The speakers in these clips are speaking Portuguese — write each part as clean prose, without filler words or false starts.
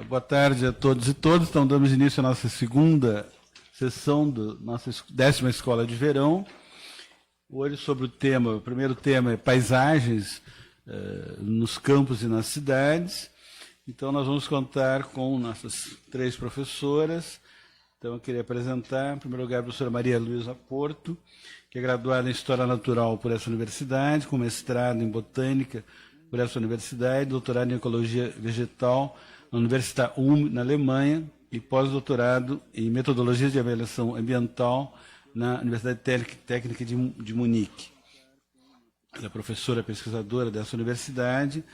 Boa tarde a todos e todas. Então, damos início à nossa segunda sessão da nossa 10ª Escola de Verão. Hoje, sobre o primeiro tema é paisagens nos campos e nas cidades. Então, nós vamos contar com nossas 3 professoras. Então, eu queria apresentar, em primeiro lugar, a professora Maria Luísa Porto, que é graduada em História Natural por essa universidade, com mestrado em Botânica por essa universidade, doutorado em Ecologia Vegetal na Universidade Ulm, na Alemanha, e pós-doutorado em Metodologias de Avaliação Ambiental na Universidade Técnica de Munique. Ela é professora pesquisadora dessa universidade,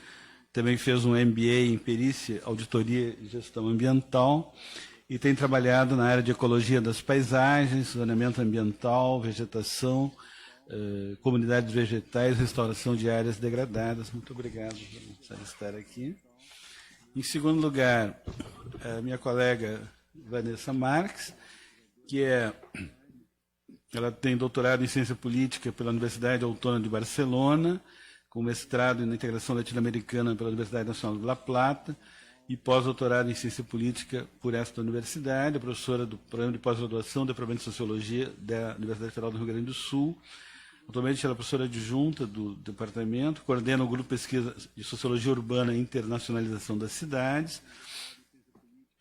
também fez um MBA em Perícia, Auditoria e Gestão Ambiental, e tem trabalhado na área de ecologia das paisagens, zoneamento ambiental, vegetação, comunidades vegetais, restauração de áreas degradadas. Muito obrigado por estar aqui. Em segundo lugar, a minha colega Vanessa Marques, ela tem doutorado em Ciência Política pela Universidade Autônoma de Barcelona, com mestrado em Integração Latino-Americana pela Universidade Nacional de La Plata, e pós-doutorado em Ciência Política por esta universidade, é professora do Programa de Pós-Graduação do Departamento de Sociologia da Universidade Federal do Rio Grande do Sul. Atualmente ela é professora adjunta do departamento, coordena o Grupo de Pesquisa de Sociologia Urbana e Internacionalização das Cidades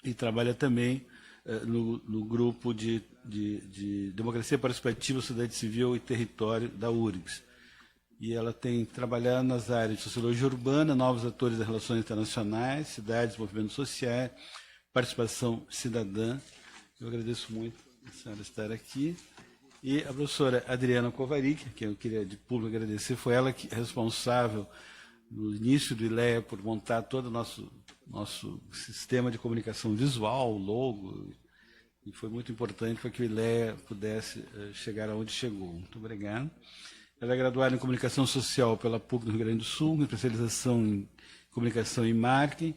e trabalha também no Grupo de Democracia Participativa, Sociedade Civil e Território da URGS. E ela tem trabalhado nas áreas de Sociologia Urbana, Novos Atores das Relações Internacionais, Cidades, Movimentos Sociais, Participação Cidadã. Eu agradeço muito a senhora estar aqui. E a professora Adriana Kovarik, que eu queria de público agradecer, foi ela que é responsável, no início do ILEA, por montar todo o nosso sistema de comunicação visual, o logo, e foi muito importante para que o ILEA pudesse chegar aonde chegou. Muito obrigado. Ela é graduada em Comunicação Social pela PUC do Rio Grande do Sul, com especialização em Comunicação e Marketing,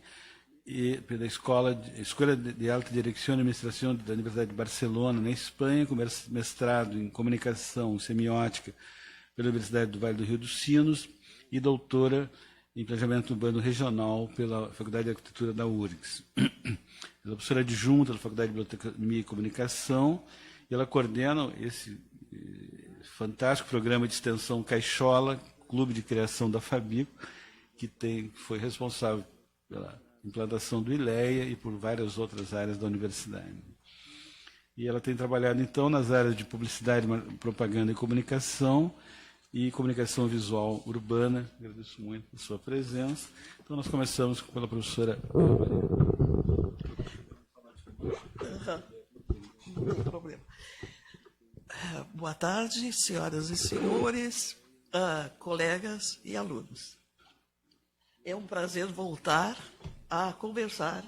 e pela Escola de Alta Direção e Administração da Universidade de Barcelona, na Espanha, com mestrado em Comunicação e Semiótica pela Universidade do Vale do Rio dos Sinos, e doutora em Planejamento Urbano Regional pela Faculdade de Arquitetura da URGS. Ela é professora adjunta da Faculdade de Biblioteconomia e Comunicação, e ela coordena esse fantástico programa de extensão Caixola, Clube de Criação da Fabico, que foi responsável pela implantação do ILEA e por várias outras áreas da universidade. E ela tem trabalhado, então, nas áreas de publicidade, propaganda e comunicação visual urbana. Agradeço muito a sua presença. Então, nós começamos pela professora Não tem problema. Boa tarde, senhoras e senhores, colegas e alunos. É um prazer voltar a conversar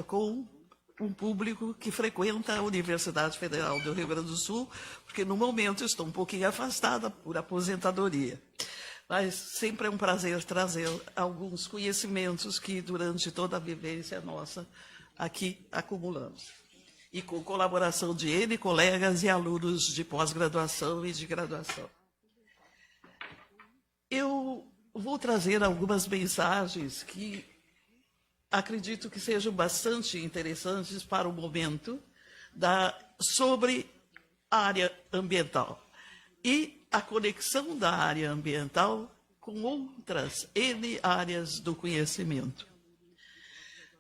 com um público que frequenta a Universidade Federal do Rio Grande do Sul, porque no momento estou um pouquinho afastada por aposentadoria. Mas sempre é um prazer trazer alguns conhecimentos que durante toda a vivência nossa aqui acumulamos. E com colaboração de N colegas e alunos de pós-graduação e de graduação. Eu vou trazer algumas mensagens que acredito que sejam bastante interessantes para o momento sobre a área ambiental e a conexão da área ambiental com outras N áreas do conhecimento.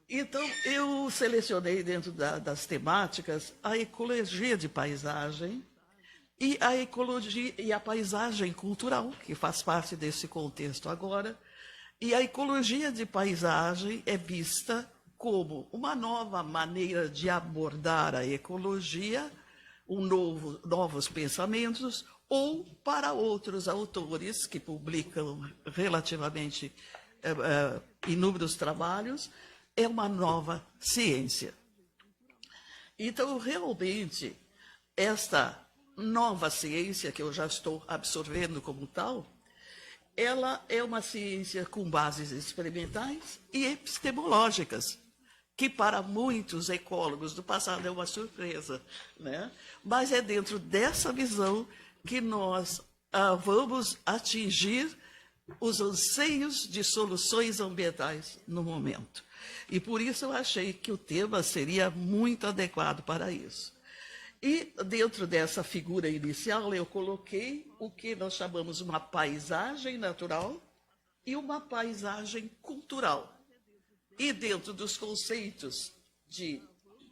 Então, eu selecionei dentro das temáticas a ecologia de paisagem e a ecologia e a paisagem cultural, que faz parte desse contexto agora. E a ecologia de paisagem é vista como uma nova maneira de abordar a ecologia, novos pensamentos, ou para outros autores que publicam relativamente inúmeros trabalhos, é uma nova ciência. Então, realmente, esta nova ciência, que eu já estou absorvendo como tal, ela é uma ciência com bases experimentais e epistemológicas, que para muitos ecólogos do passado é uma surpresa, né? Mas é dentro dessa visão que nós vamos atingir os anseios de soluções ambientais no momento. E por isso eu achei que o tema seria muito adequado para isso. E dentro dessa figura inicial eu coloquei o que nós chamamos uma paisagem natural e uma paisagem cultural. E dentro dos conceitos de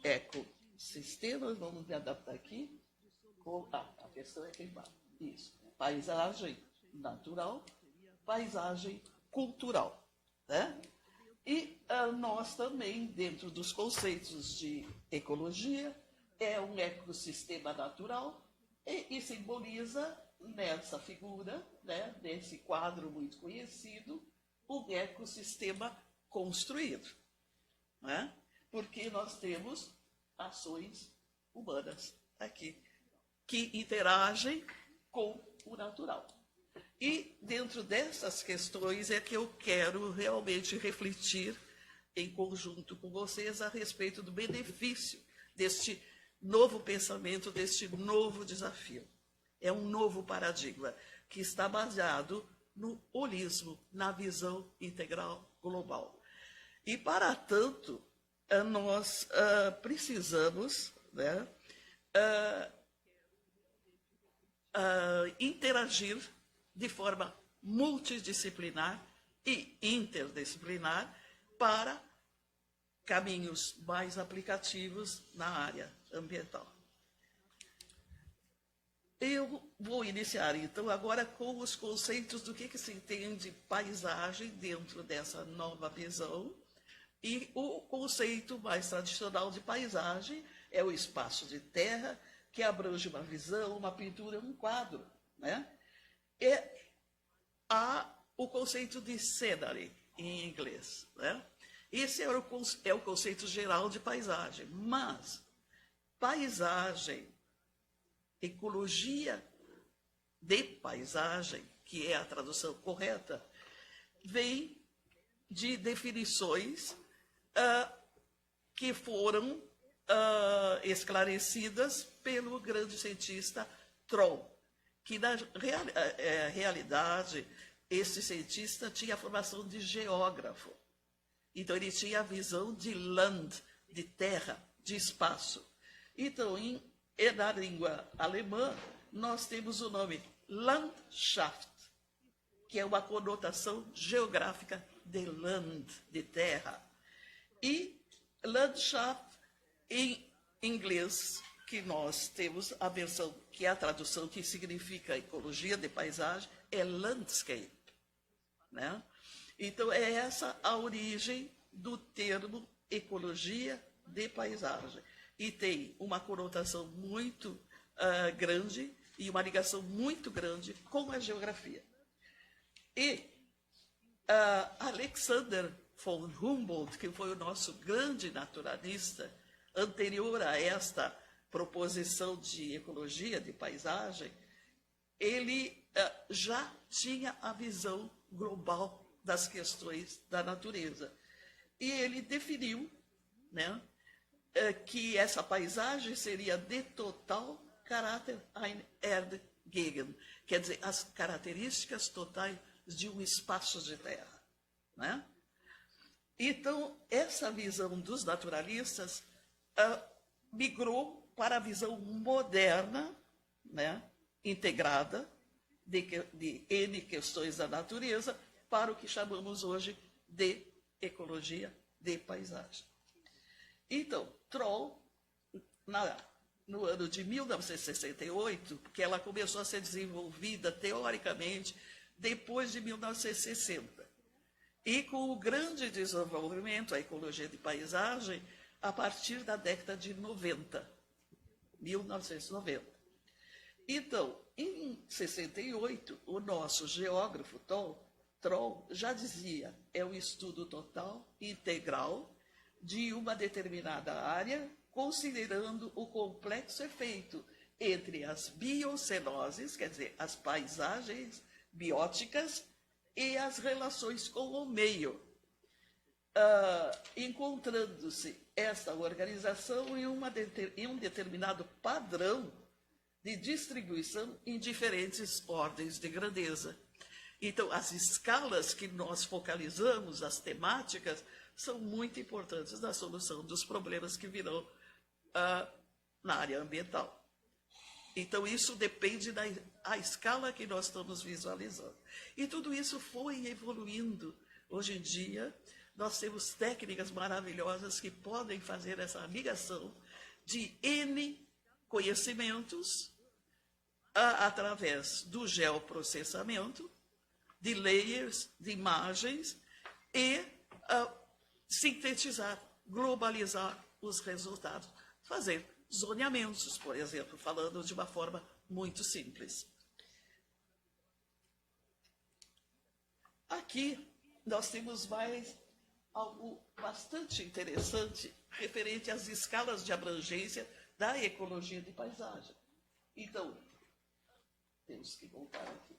ecossistemas, vamos me adaptar aqui, a questão é aqui embaixo. Isso, paisagem natural, paisagem cultural, né? E nós também, dentro dos conceitos de ecologia, é um ecossistema natural e simboliza nessa figura, né, nesse quadro muito conhecido, um ecossistema construído, né? Porque nós temos ações humanas aqui, que interagem com o natural. E dentro dessas questões é que eu quero realmente refletir em conjunto com vocês a respeito do benefício deste novo pensamento, deste novo desafio. É um novo paradigma que está baseado no holismo, na visão integral global. E, para tanto, nós precisamos, né, interagir de forma multidisciplinar e interdisciplinar para caminhos mais aplicativos na área ambiental. Eu vou iniciar, então, agora com os conceitos do que se entende paisagem dentro dessa nova visão. E o conceito mais tradicional de paisagem é o espaço de terra, que abrange uma visão, uma pintura, um quadro, né? Há o conceito de scenery, em inglês, né? Esse é o conceito geral de paisagem, mas paisagem, ecologia de paisagem, que é a tradução correta, vem de definições que foram esclarecidas pelo grande cientista Troll, que na realidade esse cientista tinha a formação de geógrafo. Então ele tinha a visão de land, de terra, de espaço. Então, na língua alemã, nós temos o nome Landschaft, que é uma conotação geográfica de land, de terra. E Landschaft, em inglês, que nós temos a versão, que é a tradução que significa ecologia de paisagem, é landscape, né? Então, é essa a origem do termo ecologia de paisagem. E tem uma conotação muito grande e uma ligação muito grande com a geografia. E Alexander von Humboldt, que foi o nosso grande naturalista, anterior a esta proposição de ecologia de paisagem, ele já tinha a visão global das questões da natureza. E ele definiu, né, que essa paisagem seria de total caráter Erdgegend, quer dizer, as características totais de um espaço de terra, né? Então, essa visão dos naturalistas migrou para a visão moderna, né, integrada, de N questões da natureza, para o que chamamos hoje de ecologia de paisagem. Então, Troll, no ano de 1968, porque ela começou a ser desenvolvida teoricamente depois de 1960, e com o grande desenvolvimento, a ecologia de paisagem, a partir da década de 1990. Então, em 68, o nosso geógrafo Troll já dizia, é um estudo total, integral, de uma determinada área, considerando o complexo efeito entre as biocenoses, quer dizer, as paisagens bióticas, e as relações com o meio, encontrando-se essa organização em um determinado padrão de distribuição em diferentes ordens de grandeza. Então, as escalas que nós focalizamos, as temáticas, são muito importantes na solução dos problemas que virão na área ambiental. Então, isso depende da escala que nós estamos visualizando. E tudo isso foi evoluindo. Hoje em dia, nós temos técnicas maravilhosas que podem fazer essa ligação de N conhecimentos através do geoprocessamento, de layers, de imagens, e sintetizar, globalizar os resultados. Fazer zoneamentos, por exemplo, falando de uma forma muito simples. Aqui nós temos mais algo bastante interessante referente às escalas de abrangência da ecologia de paisagem. Então, temos que voltar aqui.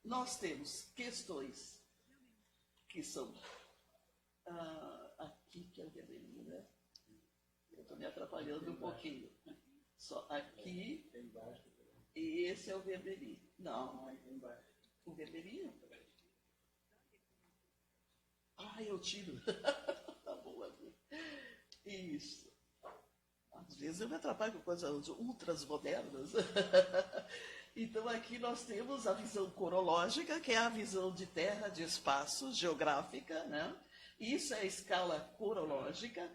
Nós temos questões que são aqui, que é o vermelhinho, né? Eu estou me atrapalhando um pouquinho. Só aqui, e esse é o vermelhinho. Não, o vermelhinho? Eu tiro. Tá bom, aqui. Isso. Às vezes eu me atrapalho com coisas ultras modernas. Então, aqui nós temos a visão corológica, que é a visão de terra, de espaço, geográfica, né? Isso é a escala corológica.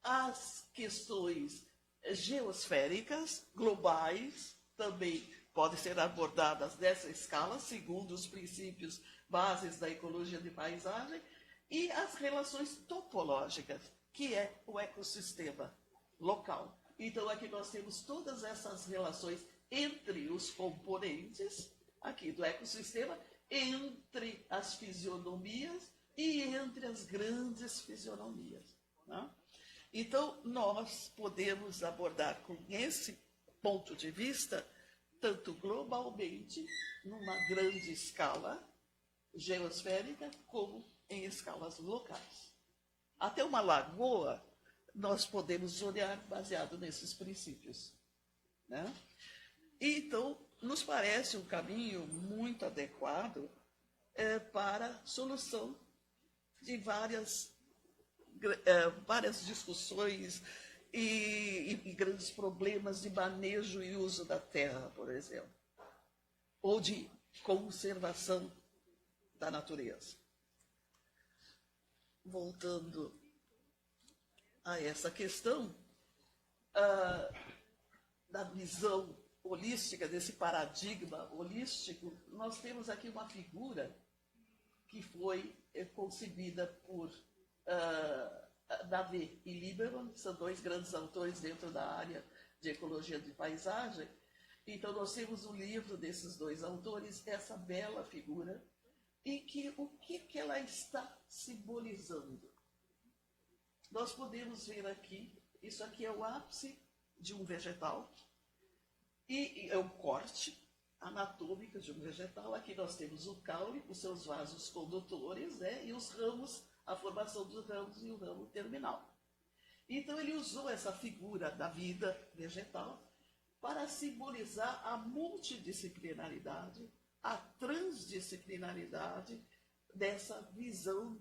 As questões geosféricas, globais, também podem ser abordadas nessa escala, segundo os princípios bases da ecologia de paisagem, e as relações topológicas, que é o ecossistema local. Então, aqui nós temos todas essas relações entre os componentes aqui do ecossistema, entre as fisionomias e entre as grandes fisionomias, né? Então, nós podemos abordar com esse ponto de vista, tanto globalmente, numa grande escala geosférica, como em escalas locais. Até uma lagoa, nós podemos olhar baseado nesses princípios, né? Então, nos parece um caminho muito adequado para a solução de várias discussões e grandes problemas de manejo e uso da terra, por exemplo, ou de conservação da natureza. Voltando a essa questão da visão holística, desse paradigma holístico, nós temos aqui uma figura que foi concebida por David e Lieberman, que são dois grandes autores dentro da área de ecologia de paisagem. Então, nós temos um livro desses dois autores, essa bela figura, e o que ela está simbolizando? Nós podemos ver aqui, isso aqui é o ápice de um vegetal, e é o corte anatômico de um vegetal. Aqui nós temos o caule, os seus vasos condutores, né, e os ramos, a formação dos ramos e o ramo terminal. Então, ele usou essa figura da vida vegetal para simbolizar a multidisciplinaridade, a transdisciplinaridade dessa visão,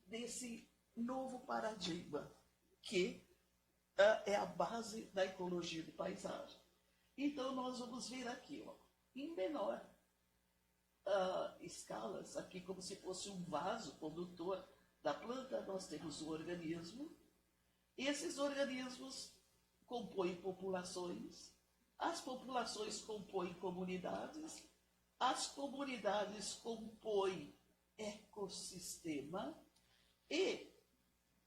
desse novo paradigma, que é a base da ecologia de paisagem. Então, nós vamos ver aqui, em menor escalas, aqui como se fosse um vaso condutor da planta, nós temos o organismo. Esses organismos compõem populações, as populações compõem comunidades, as comunidades compõem ecossistema, e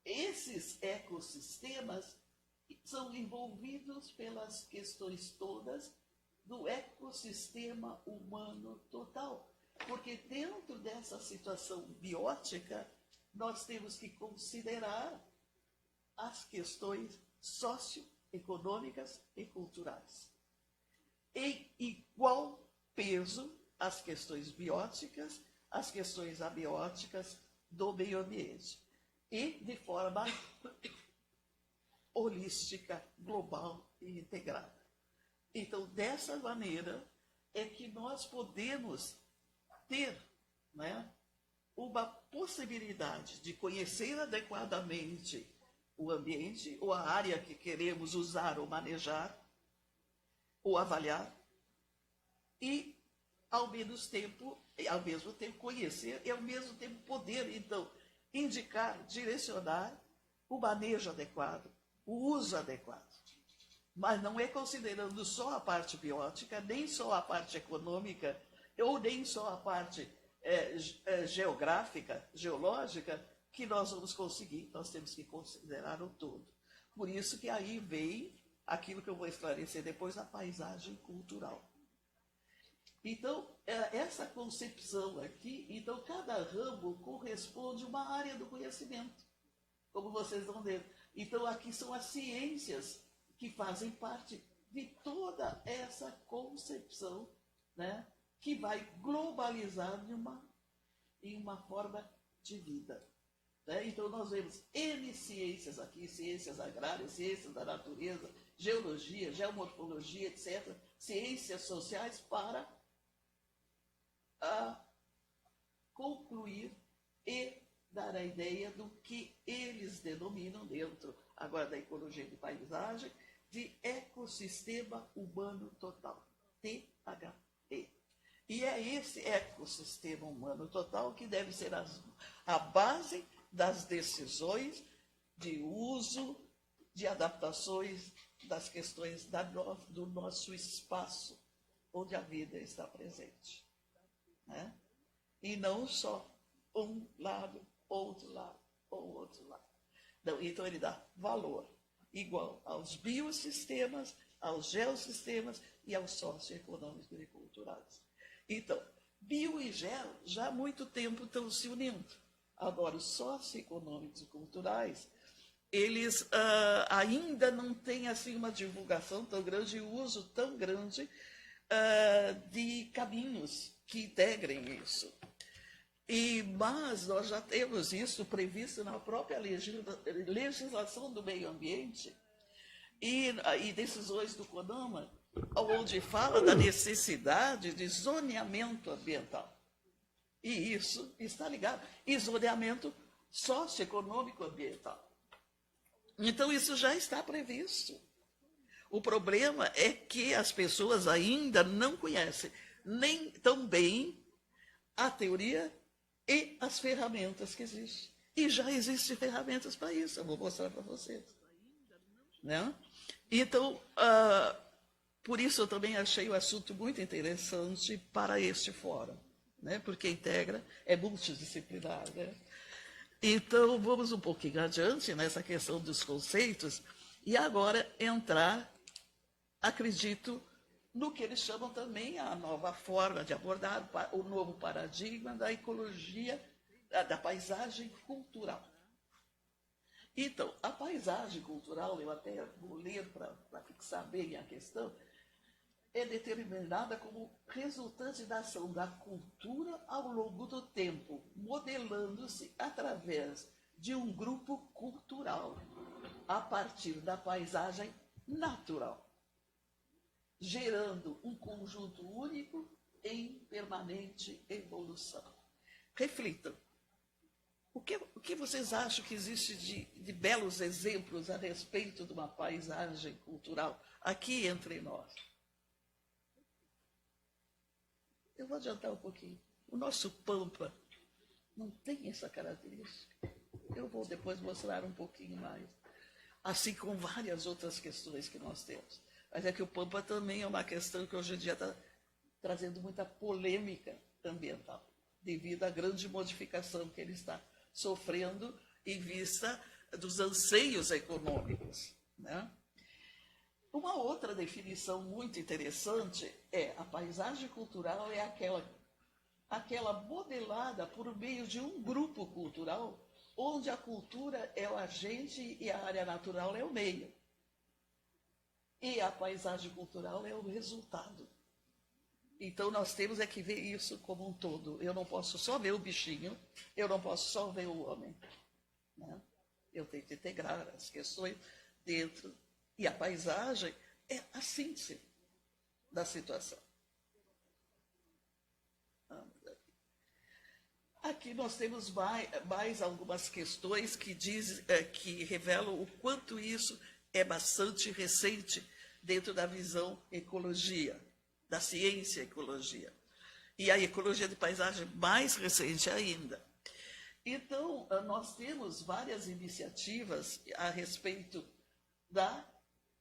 esses ecossistemas são envolvidos pelas questões todas do ecossistema humano total. Porque dentro dessa situação biótica, nós temos que considerar as questões socioeconômicas e culturais. Em igual peso, as questões bióticas, as questões abióticas do meio ambiente. E de forma holística, global e integrada. Então, dessa maneira, é que nós podemos ter, né, uma possibilidade de conhecer adequadamente o ambiente ou a área que queremos usar ou manejar ou avaliar e, ao mesmo tempo conhecer e, ao mesmo tempo, poder, então, indicar, direcionar o manejo adequado, o uso adequado. Mas não é considerando só a parte biótica, nem só a parte econômica, ou nem só a parte geográfica, geológica, que nós vamos conseguir. Nós temos que considerar o todo. Por isso que aí vem aquilo que eu vou esclarecer depois, a paisagem cultural. Então, essa concepção aqui, então cada ramo corresponde a uma área do conhecimento, como vocês vão ver. Então, aqui são as ciências que fazem parte de toda essa concepção, né, que vai globalizar em uma forma de vida. Né? Então, nós vemos N ciências aqui, ciências agrárias, ciências da natureza, geologia, geomorfologia, etc., ciências sociais para concluir e dar a ideia do que eles denominam dentro, agora da ecologia de paisagem, de ecossistema humano total, THT. E é esse ecossistema humano total que deve ser a base das decisões de uso, de adaptações das questões do nosso espaço, onde a vida está presente. Né? E não só um lado, outro lado, ou outro lado. Não, então ele dá valor igual aos biossistemas, aos geossistemas e aos socioeconômicos e culturais. Então, bio e geo já há muito tempo estão se unindo. Agora, os socioeconômicos e culturais, eles ainda não têm assim, uma divulgação tão grande e uso tão grande de caminhos que integrem isso. Mas nós já temos isso previsto na própria legislação do meio ambiente e decisões do CONAMA, onde fala da necessidade de zoneamento ambiental. E isso está ligado. E zoneamento socioeconômico ambiental. Então, isso já está previsto. O problema é que as pessoas ainda não conhecem nem tão bem a teoria e as ferramentas que existem. E já existem ferramentas para isso, eu vou mostrar para vocês. Né? Então, por isso eu também achei o assunto muito interessante para este fórum, né? Porque integra, é multidisciplinar. Né? Então, vamos um pouquinho adiante nessa questão dos conceitos e agora entrar, acredito, no que eles chamam também a nova forma de abordar, o novo paradigma da ecologia, da paisagem cultural. Então, a paisagem cultural, eu até vou ler para fixar bem a questão, é determinada como resultante da ação da cultura ao longo do tempo, modelando-se através de um grupo cultural, a partir da paisagem natural, gerando um conjunto único em permanente evolução. Reflitam. O que vocês acham que existe de belos exemplos a respeito de uma paisagem cultural aqui entre nós? Eu vou adiantar um pouquinho. O nosso Pampa não tem essa característica. Eu vou depois mostrar um pouquinho mais. Assim como várias outras questões que nós temos. Mas é que o Pampa também é uma questão que hoje em dia está trazendo muita polêmica ambiental, devido à grande modificação que ele está sofrendo em vista dos anseios econômicos. Né? Uma outra definição muito interessante é a paisagem cultural é aquela modelada por meio de um grupo cultural, onde a cultura é o agente e a área natural é o meio. E a paisagem cultural é o resultado. Então, nós temos que ver isso como um todo. Eu não posso só ver o bichinho, eu não posso só ver o homem. Né? Eu tenho que integrar as questões dentro. E a paisagem é a síntese da situação. Vamos aqui. Aqui nós temos mais algumas questões que revelam o quanto isso é bastante recente dentro da visão ecologia, da ciência ecologia. E a ecologia de paisagem mais recente ainda. Então, nós temos várias iniciativas a respeito da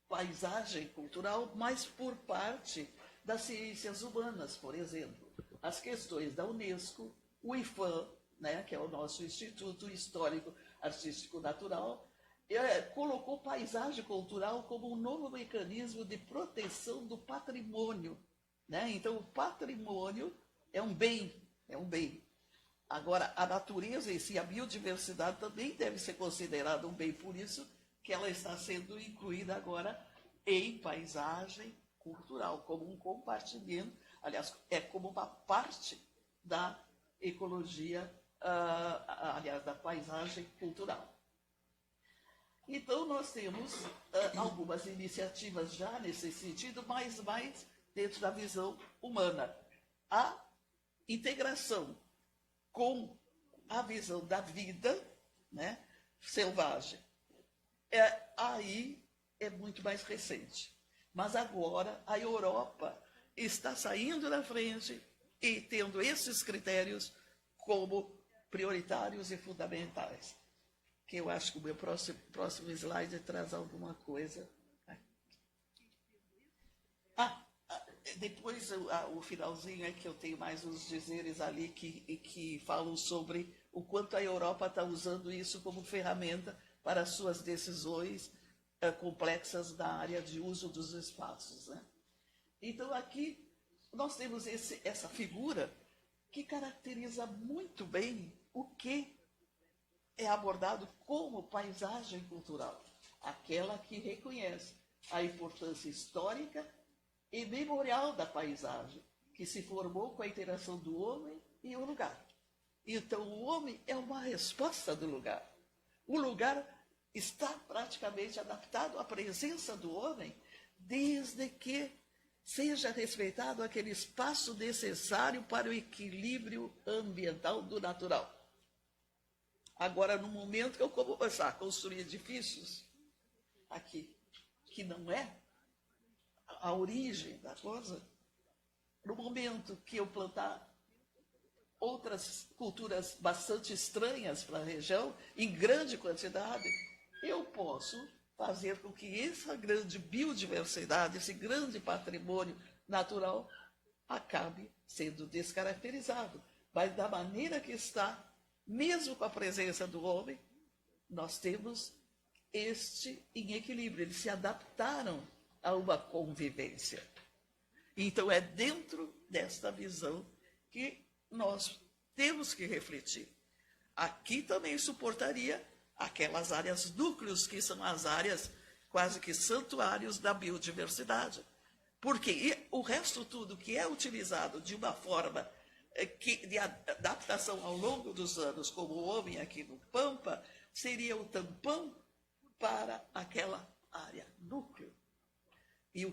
paisagem cultural, mas por parte das ciências humanas, por exemplo. As questões da Unesco, o IFAM, né, que é o nosso Instituto Histórico Artístico Natural, colocou paisagem cultural como um novo mecanismo de proteção do patrimônio. Né? Então, o patrimônio é um bem, é um bem. Agora, a natureza em si, a biodiversidade também deve ser considerada um bem, por isso que ela está sendo incluída agora em paisagem cultural, como um compartimento, aliás, é como uma parte da ecologia, aliás, da paisagem cultural. Então, nós temos algumas iniciativas já nesse sentido, mas mais dentro da visão humana. A integração com a visão da vida, né, selvagem, aí é muito mais recente. Mas agora a Europa está saindo da frente e tendo esses critérios como prioritários e fundamentais. Que eu acho que o meu próximo slide traz alguma coisa. Depois, o finalzinho é que eu tenho mais uns dizeres ali que falam sobre o quanto a Europa está usando isso como ferramenta para suas decisões complexas na área de uso dos espaços. Né? Então, aqui nós temos essa figura que caracteriza muito bem o que é abordado como paisagem cultural, aquela que reconhece a importância histórica e memorial da paisagem, que se formou com a interação do homem e o lugar. Então, o homem é uma resposta do lugar. O lugar está praticamente adaptado à presença do homem, desde que seja respeitado aquele espaço necessário para o equilíbrio ambiental do natural. Agora, no momento que eu começar a construir edifícios, aqui, que não é a origem da coisa, no momento que eu plantar outras culturas bastante estranhas para a região, em grande quantidade, eu posso fazer com que essa grande biodiversidade, esse grande patrimônio natural, acabe sendo descaracterizado. Mas da maneira que está, mesmo com a presença do homem, nós temos este em equilíbrio. Eles se adaptaram a uma convivência. Então, é dentro desta visão que nós temos que refletir. Aqui também suportaria aquelas áreas núcleos, que são as áreas quase que santuários da biodiversidade. Porque o resto tudo que é utilizado de uma forma de adaptação ao longo dos anos, como o homem aqui no Pampa, seria o tampão para aquela área núcleo. E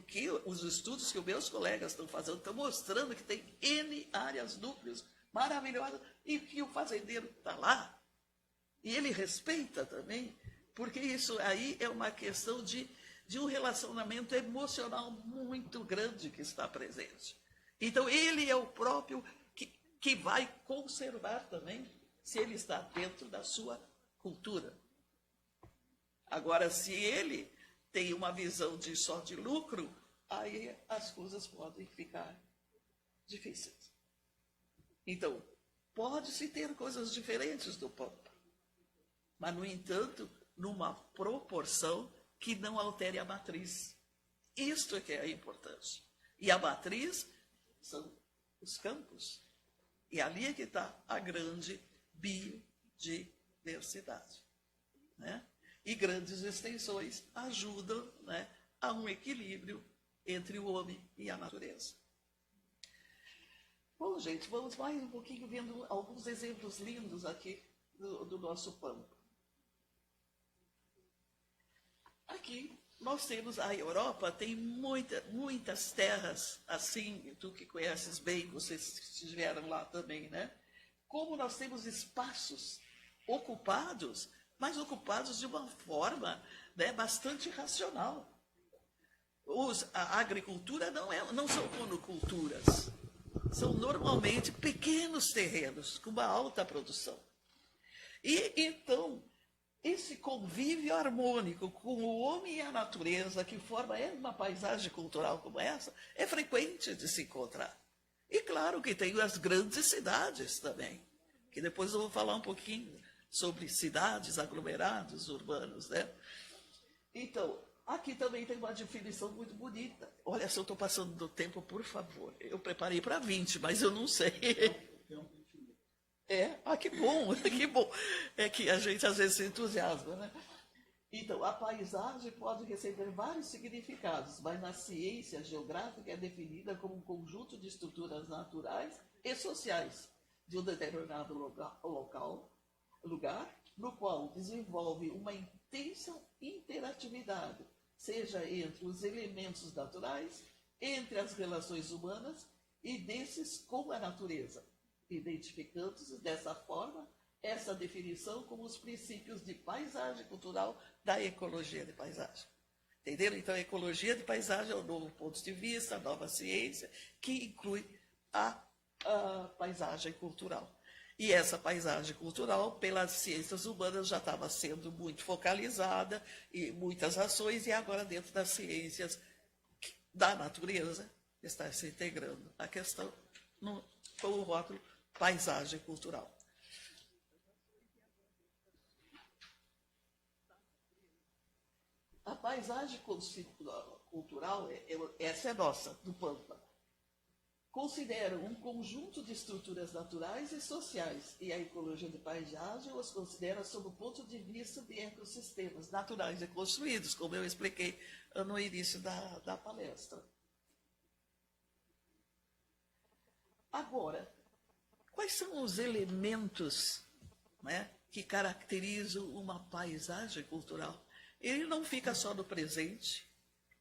os estudos que os meus colegas estão fazendo estão mostrando que tem N áreas núcleos maravilhosas e que o fazendeiro está lá. E ele respeita também, porque isso aí é uma questão de um relacionamento emocional muito grande que está presente. Então, ele é o próprio que vai conservar também, se ele está dentro da sua cultura. Agora, se ele tem uma visão só de lucro, aí as coisas podem ficar difíceis. Então, pode-se ter coisas diferentes do Pampa, mas, no entanto, numa proporção que não altere a matriz. Isto é que é importante. E a matriz são os campos. E ali é que está a grande biodiversidade. Né? E grandes extensões ajudam, né, a um equilíbrio entre o homem e a natureza. Bom, gente, vamos mais um pouquinho vendo alguns exemplos lindos aqui do nosso Pampa. Aqui nós temos a Europa, tem muitas terras, assim, tu que conheces bem, vocês estiveram lá também, né? como nós temos espaços ocupados, mas ocupados de uma forma, né, bastante racional. A agricultura não são monoculturas, são normalmente pequenos terrenos com uma alta produção. E então, esse convívio harmônico com o homem e a natureza, que forma uma paisagem cultural como essa, é frequente de se encontrar. E claro que tem as grandes cidades também, que depois eu vou falar um pouquinho sobre cidades, aglomerados urbanos, né? Então, aqui também tem uma definição muito bonita. Olha, se eu estou passando do tempo, por favor. Eu preparei para 20, mas eu não sei. Que bom, que bom. É que a gente às vezes se entusiasma, né? Então, a paisagem pode receber vários significados, mas na ciência geográfica é definida como um conjunto de estruturas naturais e sociais de um determinado lugar, no qual desenvolve uma intensa interatividade, seja entre os elementos naturais, entre as relações humanas e desses com a natureza, identificando-se dessa forma essa definição como os princípios de paisagem cultural da ecologia de paisagem. Entenderam? Então, a ecologia de paisagem é um novo ponto de vista, a nova ciência, que inclui a paisagem cultural. E essa paisagem cultural, pelas ciências humanas, já estava sendo muito focalizada, e muitas ações, e agora dentro das ciências da natureza está se integrando a questão com o rótulo paisagem cultural. A paisagem cultural, essa é nossa, do Pampa, considera um conjunto de estruturas naturais e sociais, e a ecologia de paisagem os considera sob o ponto de vista de ecossistemas naturais e construídos, como eu expliquei no início da palestra. Agora, quais são os elementos, né, que caracterizam uma paisagem cultural? Ele não fica só no presente,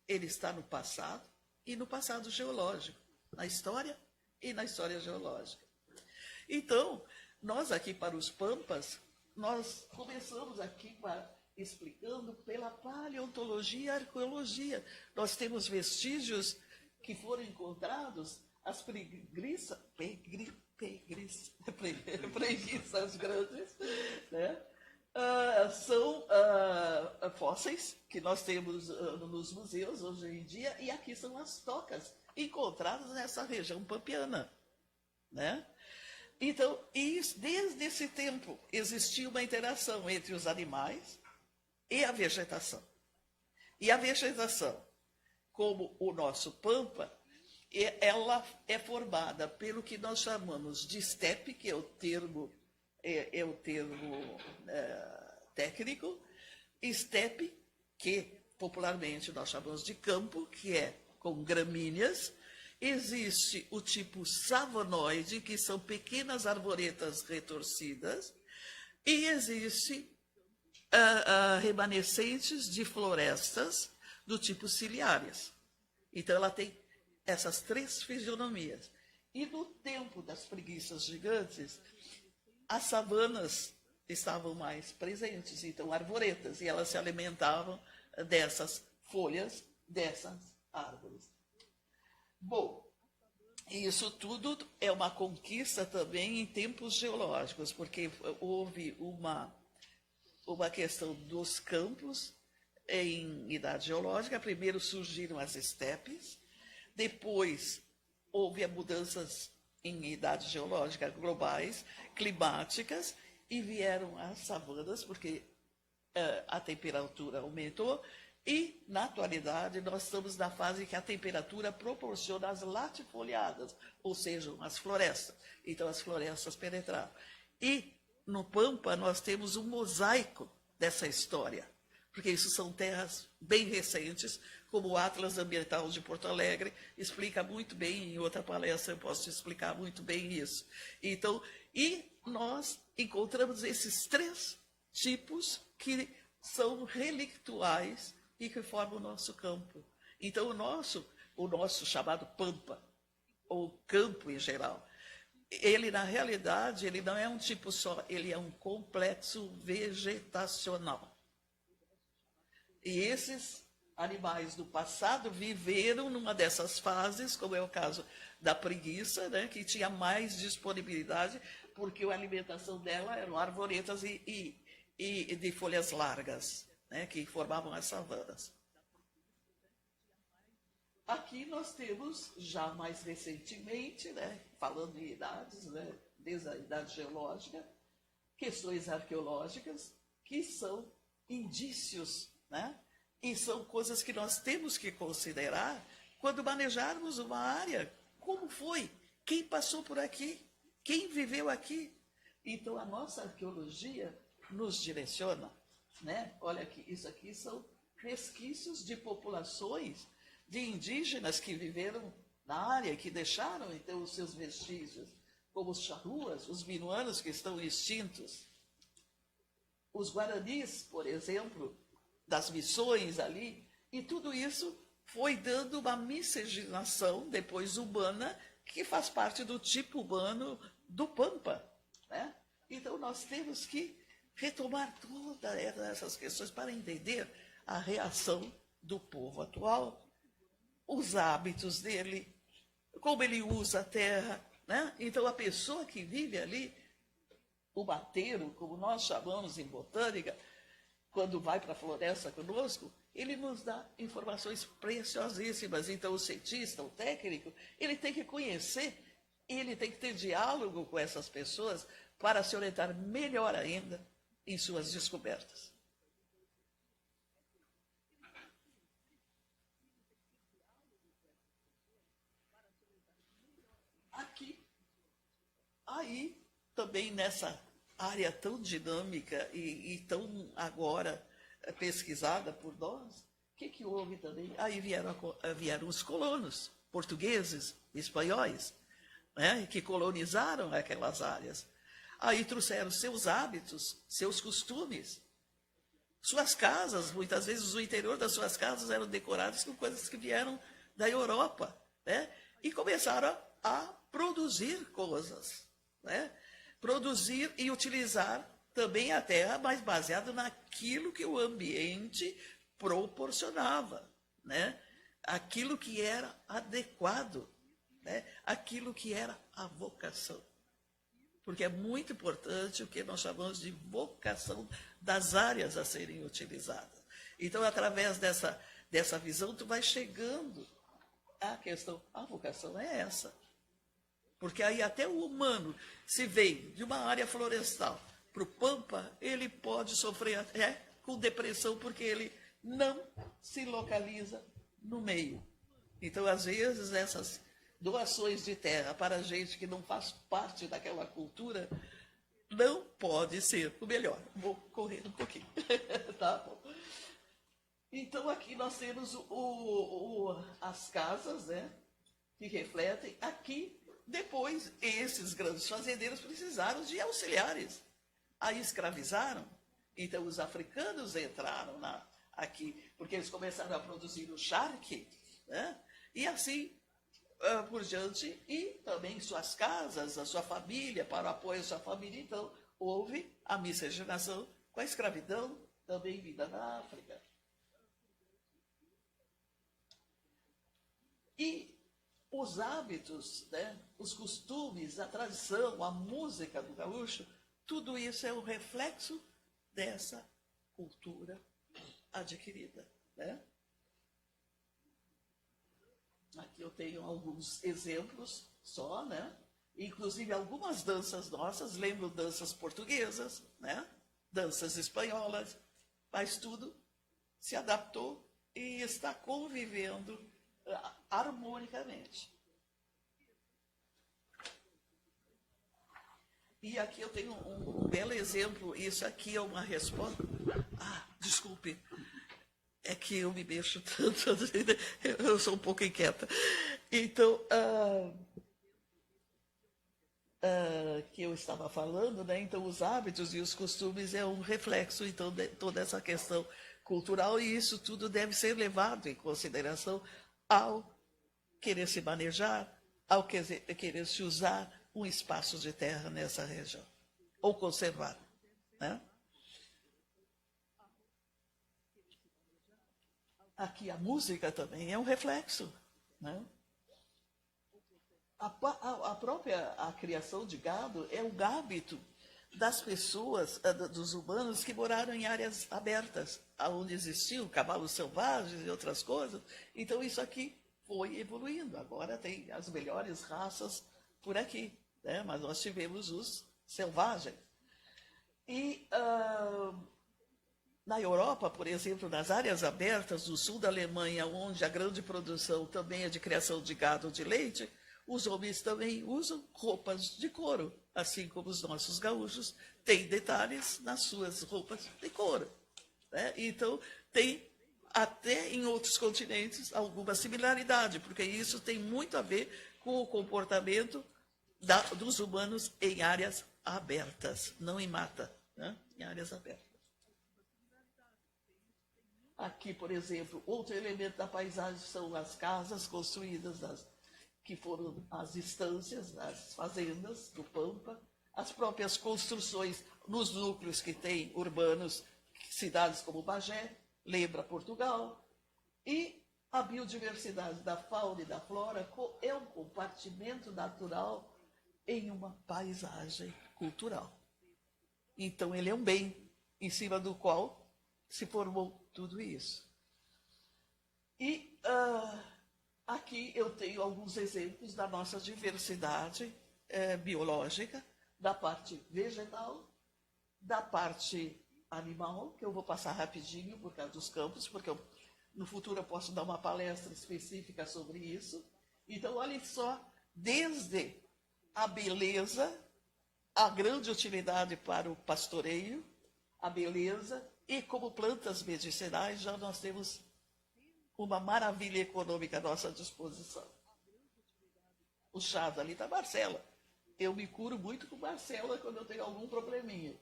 ele está no passado e no passado geológico, na história e na história geológica. Então, nós aqui para os Pampas, nós começamos aqui explicando pela paleontologia e arqueologia. Nós temos vestígios que foram encontrados, as preguiças grandes, né? São fósseis que nós temos nos museus hoje em dia, e aqui são as tocas encontradas nessa região pampiana, né? Então, desde esse tempo, existia uma interação entre os animais e a vegetação. E a vegetação, como o nosso Pampa, ela é formada pelo que nós chamamos de estepe, que é o termo técnico, estepe, que popularmente nós chamamos de campo, que é com gramíneas. Existe o tipo savanoide, que são pequenas arvoretas retorcidas, e existe remanescentes de florestas do tipo ciliárias. Então, ela tem essas três fisionomias. E no tempo das preguiças gigantes, as savanas estavam mais presentes, então arvoretas, e elas se alimentavam dessas folhas, dessas árvores. Bom, isso tudo é uma conquista também em tempos geológicos, porque houve uma questão dos campos em idade geológica. Primeiro surgiram as estepes, depois houve mudanças em idade geológica globais, climáticas, e vieram as savanas, porque a temperatura aumentou, e, na atualidade, nós estamos na fase que a temperatura proporciona as latifoliadas, ou seja, as florestas. Então, as florestas penetraram. E, no Pampa, nós temos um mosaico dessa história, porque isso são terras bem recentes, como o Atlas Ambiental de Porto Alegre explica muito bem, em outra palestra eu posso explicar muito bem isso. Então, e nós encontramos esses três tipos que são relictuais e que formam o nosso campo. Então, o nosso chamado Pampa, ou campo em geral, ele, na realidade, ele não é um tipo só, ele é um complexo vegetacional. E esses animais do passado viveram numa dessas fases, como é o caso da preguiça, né, que tinha mais disponibilidade, porque a alimentação dela eram arvoretas e de folhas largas, né, que formavam as savanas. Aqui nós temos, já mais recentemente, né, falando em idades, né, desde a idade geológica, questões arqueológicas, que são indícios, né, e são coisas que nós temos que considerar quando manejarmos uma área. Como foi? Quem passou por aqui? Quem viveu aqui? Então, a nossa arqueologia nos direciona, né? Olha aqui, isso aqui são resquícios de populações de indígenas que viveram na área, que deixaram, então, os seus vestígios, como os charruas, os minuanos que estão extintos. Os guaranis, por exemplo, das missões ali, e tudo isso foi dando uma miscigenação, depois humana, que faz parte do tipo humano do Pampa, né? Então, nós temos que retomar todas essas questões para entender a reação do povo atual, os hábitos dele, como ele usa a terra, né? Então, a pessoa que vive ali, o bateiro, como nós chamamos em botânica, quando vai para a floresta conosco, ele nos dá informações preciosíssimas. Então, o cientista, o técnico, ele tem que conhecer, ele tem que ter diálogo com essas pessoas para se orientar melhor ainda em suas descobertas. Aqui, aí, também nessa área tão dinâmica e tão agora pesquisada por nós, o que houve também? Aí vieram os colonos, portugueses, espanhóis, né, que colonizaram aquelas áreas. Aí trouxeram seus hábitos, seus costumes. Suas casas, muitas vezes o interior das suas casas eram decorados com coisas que vieram da Europa, né? E começaram a produzir coisas, né? Produzir e utilizar também a terra, mas baseado naquilo que o ambiente proporcionava, né? Aquilo que era adequado, né? Aquilo que era a vocação. Porque é muito importante o que nós chamamos de vocação das áreas a serem utilizadas. Então, através dessa visão, tu vai chegando à questão, a vocação é essa. Porque aí até o humano, se vem de uma área florestal para o Pampa, ele pode sofrer até com depressão, porque ele não se localiza no meio. Então, às vezes, essas doações de terra para gente que não faz parte daquela cultura, não pode ser o melhor. Vou correr um pouquinho. Tá bom. Então, aqui nós temos as casas, né, que refletem. Aqui, depois, esses grandes fazendeiros precisaram de auxiliares. Aí escravizaram. Então, os africanos entraram aqui, porque eles começaram a produzir o charque, né? E assim por diante, e também suas casas, a sua família, para o apoio à sua família. Então, houve a miscigenação com a escravidão, também vinda na África. E os hábitos, né, os costumes, a tradição, a música do gaúcho, tudo isso é um reflexo dessa cultura adquirida, né? Aqui eu tenho alguns exemplos só, né? Inclusive algumas danças nossas, lembro danças portuguesas, né? Danças espanholas, mas tudo se adaptou e está convivendo harmonicamente. E aqui eu tenho um belo exemplo, isso aqui é uma resposta... desculpe. É que eu me mexo tanto, eu sou um pouco inquieta. Então, que eu estava falando, né? Então, os hábitos e os costumes é um reflexo, então, de toda essa questão cultural, e isso tudo deve ser levado em consideração ao querer se manejar, ao querer se usar um espaço de terra nessa região, ou conservar, né? Aqui a música também é um reflexo, né? A própria criação de gado é um hábito das pessoas, dos humanos que moraram em áreas abertas, onde existiam cavalos selvagens e outras coisas. Então isso aqui foi evoluindo. Agora tem as melhores raças por aqui, né? Mas nós tivemos os selvagens. E na Europa, por exemplo, nas áreas abertas do sul da Alemanha, onde a grande produção também é de criação de gado de leite, os homens também usam roupas de couro, assim como os nossos gaúchos têm detalhes nas suas roupas de couro, né? Então, tem até em outros continentes alguma similaridade, porque isso tem muito a ver com o comportamento dos humanos em áreas abertas, não em mata, né? Em áreas abertas. Aqui, por exemplo, outro elemento da paisagem são as casas construídas, que foram as estâncias, as fazendas do Pampa, as próprias construções nos núcleos que tem urbanos, cidades como Bagé, lembra Portugal, e a biodiversidade da fauna e da flora é um compartimento natural em uma paisagem cultural. Então, ele é um bem em cima do qual se formou tudo isso. E aqui eu tenho alguns exemplos da nossa diversidade biológica, da parte vegetal, da parte animal, que eu vou passar rapidinho por causa dos campos, porque no futuro eu posso dar uma palestra específica sobre isso. Então, olhem só, desde a beleza, a grande utilidade para o pastoreio, a beleza, e como plantas medicinais, já nós temos uma maravilha econômica à nossa disposição. O chá ali da Marcela. Eu me curo muito com Marcela quando eu tenho algum probleminha.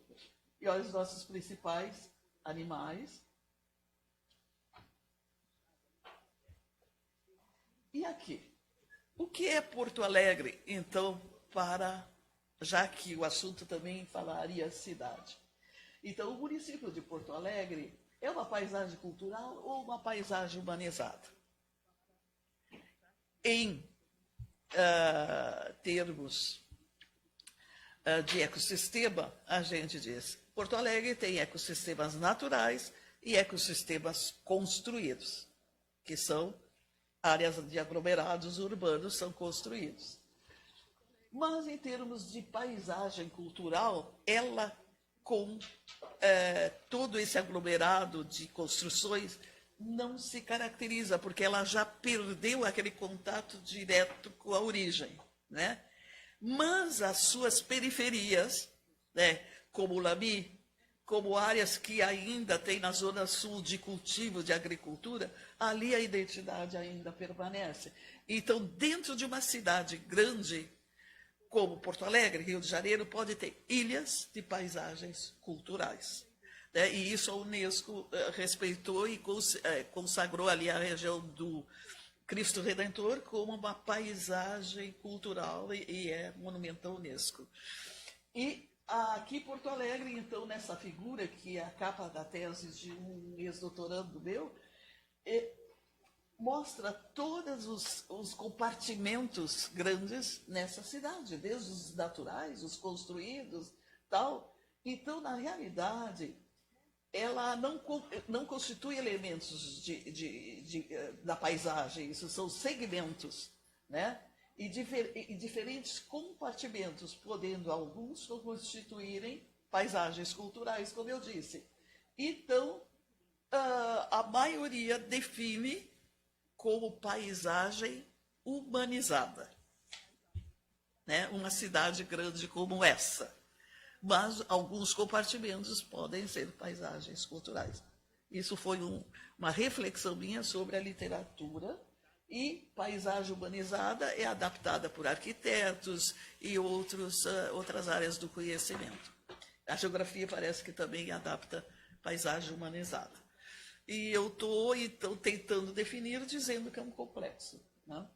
E olha os nossos principais animais. E aqui? O que é Porto Alegre, então, já que o assunto também falaria cidade? Então, o município de Porto Alegre é uma paisagem cultural ou uma paisagem humanizada? Em termos de ecossistema, a gente diz, Porto Alegre tem ecossistemas naturais e ecossistemas construídos, que são áreas de aglomerados urbanos são construídos. Mas, em termos de paisagem cultural, ela, com todo esse aglomerado de construções, não se caracteriza, porque ela já perdeu aquele contato direto com a origem, né? Mas as suas periferias, né, como o Lami, como áreas que ainda tem na zona sul de cultivo, de agricultura, ali a identidade ainda permanece. Então, dentro de uma cidade grande, como Porto Alegre, Rio de Janeiro, pode ter ilhas de paisagens culturais, né? E isso a Unesco respeitou e consagrou ali a região do Cristo Redentor como uma paisagem cultural e é monumento da Unesco. E aqui Porto Alegre, então, nessa figura, que é a capa da tese de um ex-doutorando meu, mostra todos os compartimentos grandes nessa cidade, desde os naturais, os construídos, tal. Então, na realidade, ela não constitui elementos da paisagem, isso são segmentos, né? E diferentes compartimentos, podendo alguns constituírem paisagens culturais, como eu disse. Então, a maioria define como paisagem humanizada, né? Uma cidade grande como essa. Mas alguns compartimentos podem ser paisagens culturais. Isso foi uma reflexão minha sobre a literatura, e paisagem humanizada é adaptada por arquitetos e outras áreas do conhecimento. A geografia parece que também adapta paisagem humanizada. E eu estou, então, tentando definir, dizendo que é um complexo, né?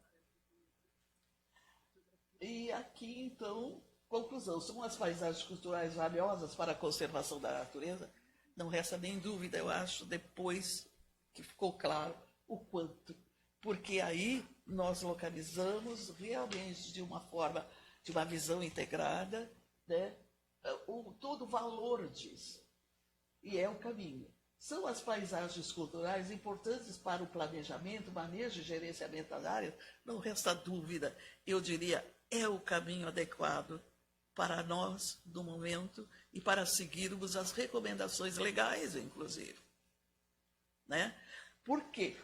E aqui, então, conclusão, são as paisagens culturais valiosas para a conservação da natureza? Não resta nem dúvida, eu acho, depois que ficou claro o quanto. Porque aí nós localizamos realmente de uma forma, de uma visão integrada, né, todo o valor disso. E é o caminho. São as paisagens culturais importantes para o planejamento, manejo e gerenciamento das áreas? Não resta dúvida. Eu diria, é o caminho adequado para nós, no momento, e para seguirmos as recomendações legais, inclusive. Né? Por quê?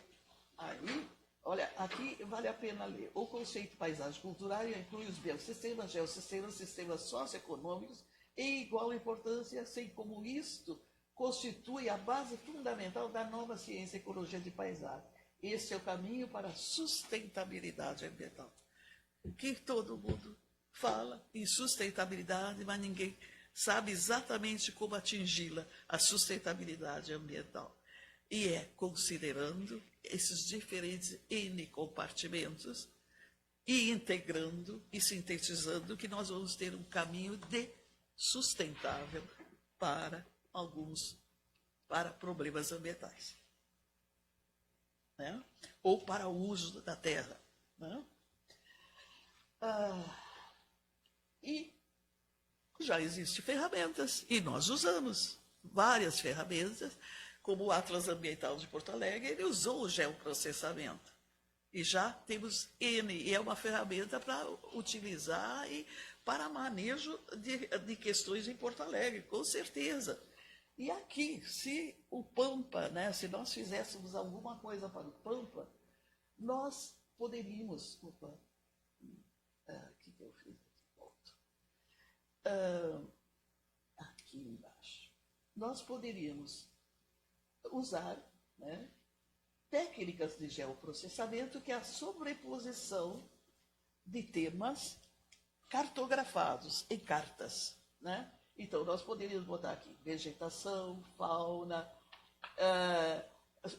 Aí, olha, aqui vale a pena ler. O conceito de paisagem cultural inclui os biossistemas, geossistemas, sistemas socioeconômicos em igual importância, assim como isto constitui a base fundamental da nova ciência e ecologia de paisagem. Esse é o caminho para a sustentabilidade ambiental. Que todo mundo fala em sustentabilidade, mas ninguém sabe exatamente como atingi-la, a sustentabilidade ambiental. E é considerando esses diferentes N compartimentos e integrando e sintetizando que nós vamos ter um caminho de sustentável para problemas ambientais, né? Ou para o uso da terra, né? E já existem ferramentas, e nós usamos várias ferramentas, como o Atlas Ambiental de Porto Alegre, ele usou o geoprocessamento. E já temos N, e é uma ferramenta para utilizar e para manejo de questões em Porto Alegre, com certeza. E aqui, se o Pampa, né, se nós fizéssemos alguma coisa para o Pampa, nós poderíamos... Opa, que eu fiz? Volto. Aqui embaixo. Nós poderíamos usar, né, técnicas de geoprocessamento, que é a sobreposição de temas cartografados em cartas, né? Então, nós poderíamos botar aqui vegetação, fauna,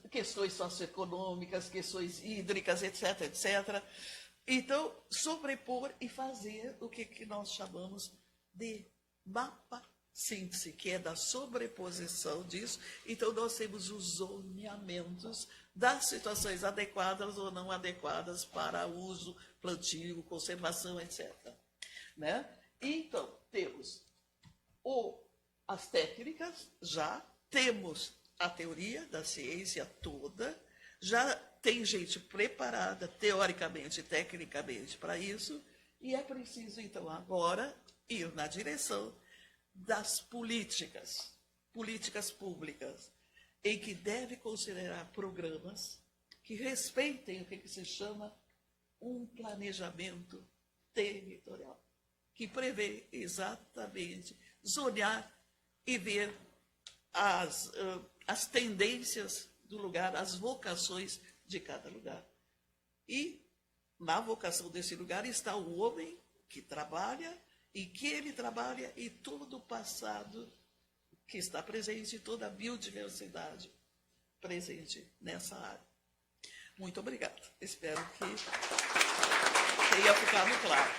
questões socioeconômicas, questões hídricas, etc., etc. Então, sobrepor e fazer o que nós chamamos de mapa síntese, que é da sobreposição disso. Então, nós temos os zoneamentos das situações adequadas ou não adequadas para uso, plantio, conservação, etc. Né? Então, temos as técnicas, já temos a teoria da ciência toda, já tem gente preparada, teoricamente e tecnicamente, para isso, e é preciso, então, agora, ir na direção das políticas públicas, em que deve considerar programas que respeitem o que se chama um planejamento territorial, que prevê exatamente zonear e ver as tendências do lugar, as vocações de cada lugar. E na vocação desse lugar está o homem que trabalha, e que ele trabalha, e todo o passado que está presente, toda a biodiversidade presente nessa área. Muito obrigada. Espero que tenha ficado claro.